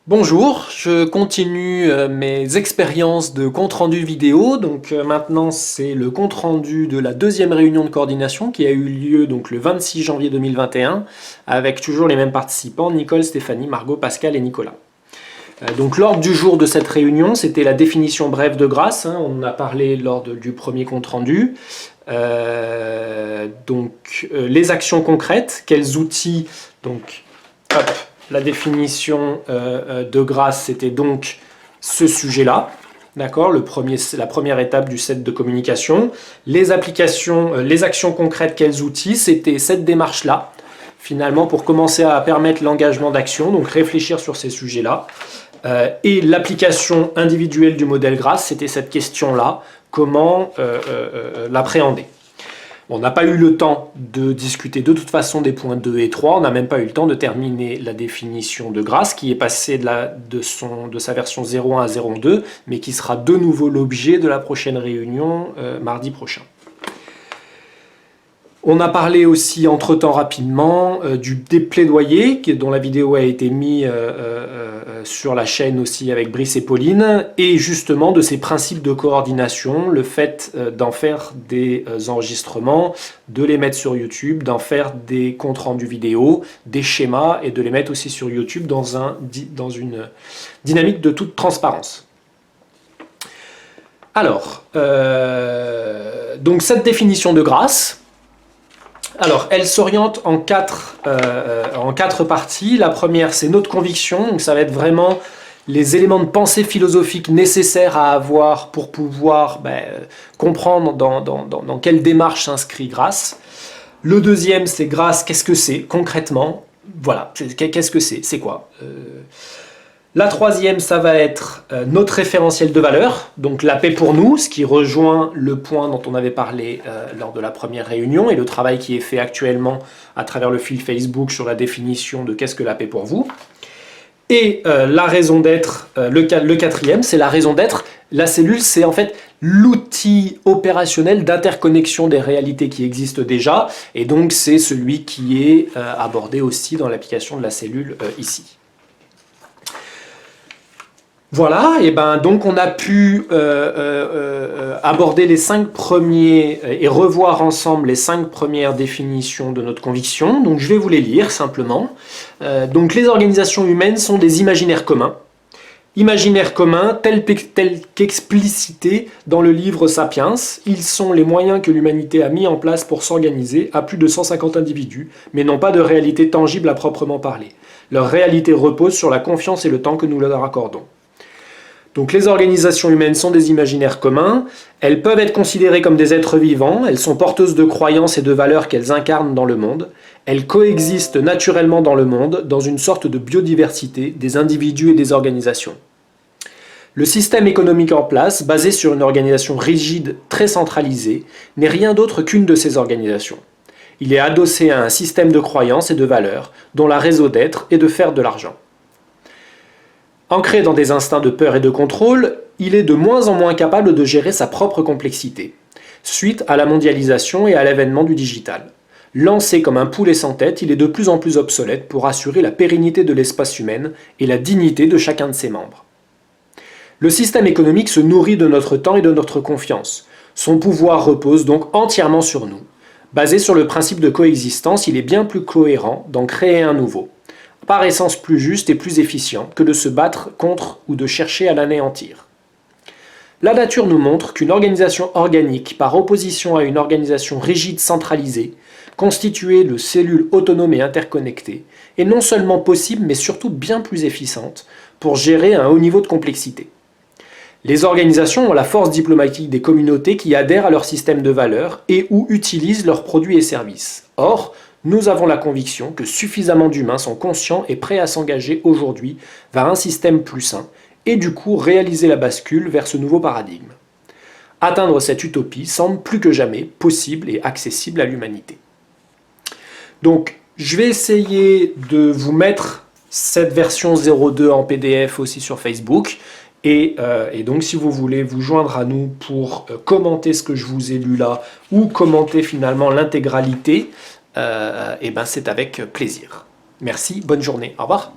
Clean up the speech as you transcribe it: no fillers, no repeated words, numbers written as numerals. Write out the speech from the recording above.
Bonjour, je continue mes expériences de compte-rendu vidéo. Donc maintenant c'est le compte-rendu de la deuxième réunion de coordination qui a eu lieu donc le 26 janvier 2021 avec toujours les mêmes participants, Nicole, Stéphanie, Margot, Pascal et Nicolas. Donc l'ordre du jour de cette réunion, c'était la définition brève de grâce, hein, on en a parlé lors du premier compte-rendu. Les actions concrètes, quels outils, donc hop, la définition de grâce, c'était donc ce sujet-là, d'accord, la première étape du set de communication. Les applications, les actions concrètes, quels outils, c'était cette démarche-là, finalement, pour commencer à permettre l'engagement d'action, donc réfléchir sur ces sujets-là. Et l'application individuelle du modèle grâce, c'était cette question-là, comment l'appréhender. On n'a pas eu le temps de discuter de toute façon des points 2 et 3, on n'a même pas eu le temps de terminer la définition de grâce qui est passée de sa version 0.1 à 0.2, mais qui sera de nouveau l'objet de la prochaine réunion mardi prochain. On a parlé aussi entre-temps rapidement des plaidoyers dont la vidéo a été mise sur la chaîne aussi avec Brice et Pauline, et justement de ces principes de coordination, le fait d'en faire des enregistrements, de les mettre sur YouTube, d'en faire des comptes rendus vidéo, des schémas, et de les mettre aussi sur YouTube dans une dynamique de toute transparence. Alors, donc cette définition de grâce, alors, elle s'oriente en quatre parties. La première, c'est notre conviction. Donc, ça va être vraiment les éléments de pensée philosophique nécessaires à avoir pour pouvoir comprendre dans quelle démarche s'inscrit grâce. Le deuxième, c'est grâce, qu'est-ce que c'est concrètement? Voilà, qu'est-ce que c'est? C'est quoi? La troisième, ça va être notre référentiel de valeur, donc la paix pour nous, ce qui rejoint le point dont on avait parlé lors de la première réunion et le travail qui est fait actuellement à travers le fil Facebook sur la définition de qu'est-ce que la paix pour vous. Et la raison d'être, le quatrième, c'est la raison d'être. La cellule, c'est en fait l'outil opérationnel d'interconnexion des réalités qui existent déjà, et donc c'est celui qui est abordé aussi dans l'application de la cellule ici. Voilà, et donc on a pu aborder les 5 premiers et revoir ensemble les 5 premières définitions de notre conviction. Donc je vais vous les lire simplement. Donc les organisations humaines sont des imaginaires communs. Imaginaires communs tels qu'explicités dans le livre Sapiens, ils sont les moyens que l'humanité a mis en place pour s'organiser à plus de 150 individus, mais n'ont pas de réalité tangible à proprement parler. Leur réalité repose sur la confiance et le temps que nous leur accordons. Donc les organisations humaines sont des imaginaires communs, elles peuvent être considérées comme des êtres vivants, elles sont porteuses de croyances et de valeurs qu'elles incarnent dans le monde, elles coexistent naturellement dans le monde, dans une sorte de biodiversité des individus et des organisations. Le système économique en place, basé sur une organisation rigide, très centralisée, n'est rien d'autre qu'une de ces organisations. Il est adossé à un système de croyances et de valeurs, dont la raison d'être est de faire de l'argent. Ancré dans des instincts de peur et de contrôle, il est de moins en moins capable de gérer sa propre complexité, suite à la mondialisation et à l'avènement du digital. Lancé comme un poulet sans tête, il est de plus en plus obsolète pour assurer la pérennité de l'espace humain et la dignité de chacun de ses membres. Le système économique se nourrit de notre temps et de notre confiance. Son pouvoir repose donc entièrement sur nous. Basé sur le principe de coexistence, il est bien plus cohérent d'en créer un nouveau, par essence plus juste et plus efficient que de se battre contre ou de chercher à l'anéantir. La nature nous montre qu'une organisation organique, par opposition à une organisation rigide centralisée, constituée de cellules autonomes et interconnectées, est non seulement possible mais surtout bien plus efficiente pour gérer un haut niveau de complexité. Les organisations ont la force diplomatique des communautés qui adhèrent à leur système de valeurs et ou utilisent leurs produits et services. Or, nous avons la conviction que suffisamment d'humains sont conscients et prêts à s'engager aujourd'hui vers un système plus sain et du coup réaliser la bascule vers ce nouveau paradigme. Atteindre cette utopie semble plus que jamais possible et accessible à l'humanité. Donc, je vais essayer de vous mettre cette version 0.2 en PDF aussi sur Facebook. Et donc, si vous voulez vous joindre à nous pour commenter ce que je vous ai lu là ou commenter finalement l'intégralité, c'est avec plaisir. Merci, bonne journée, au revoir.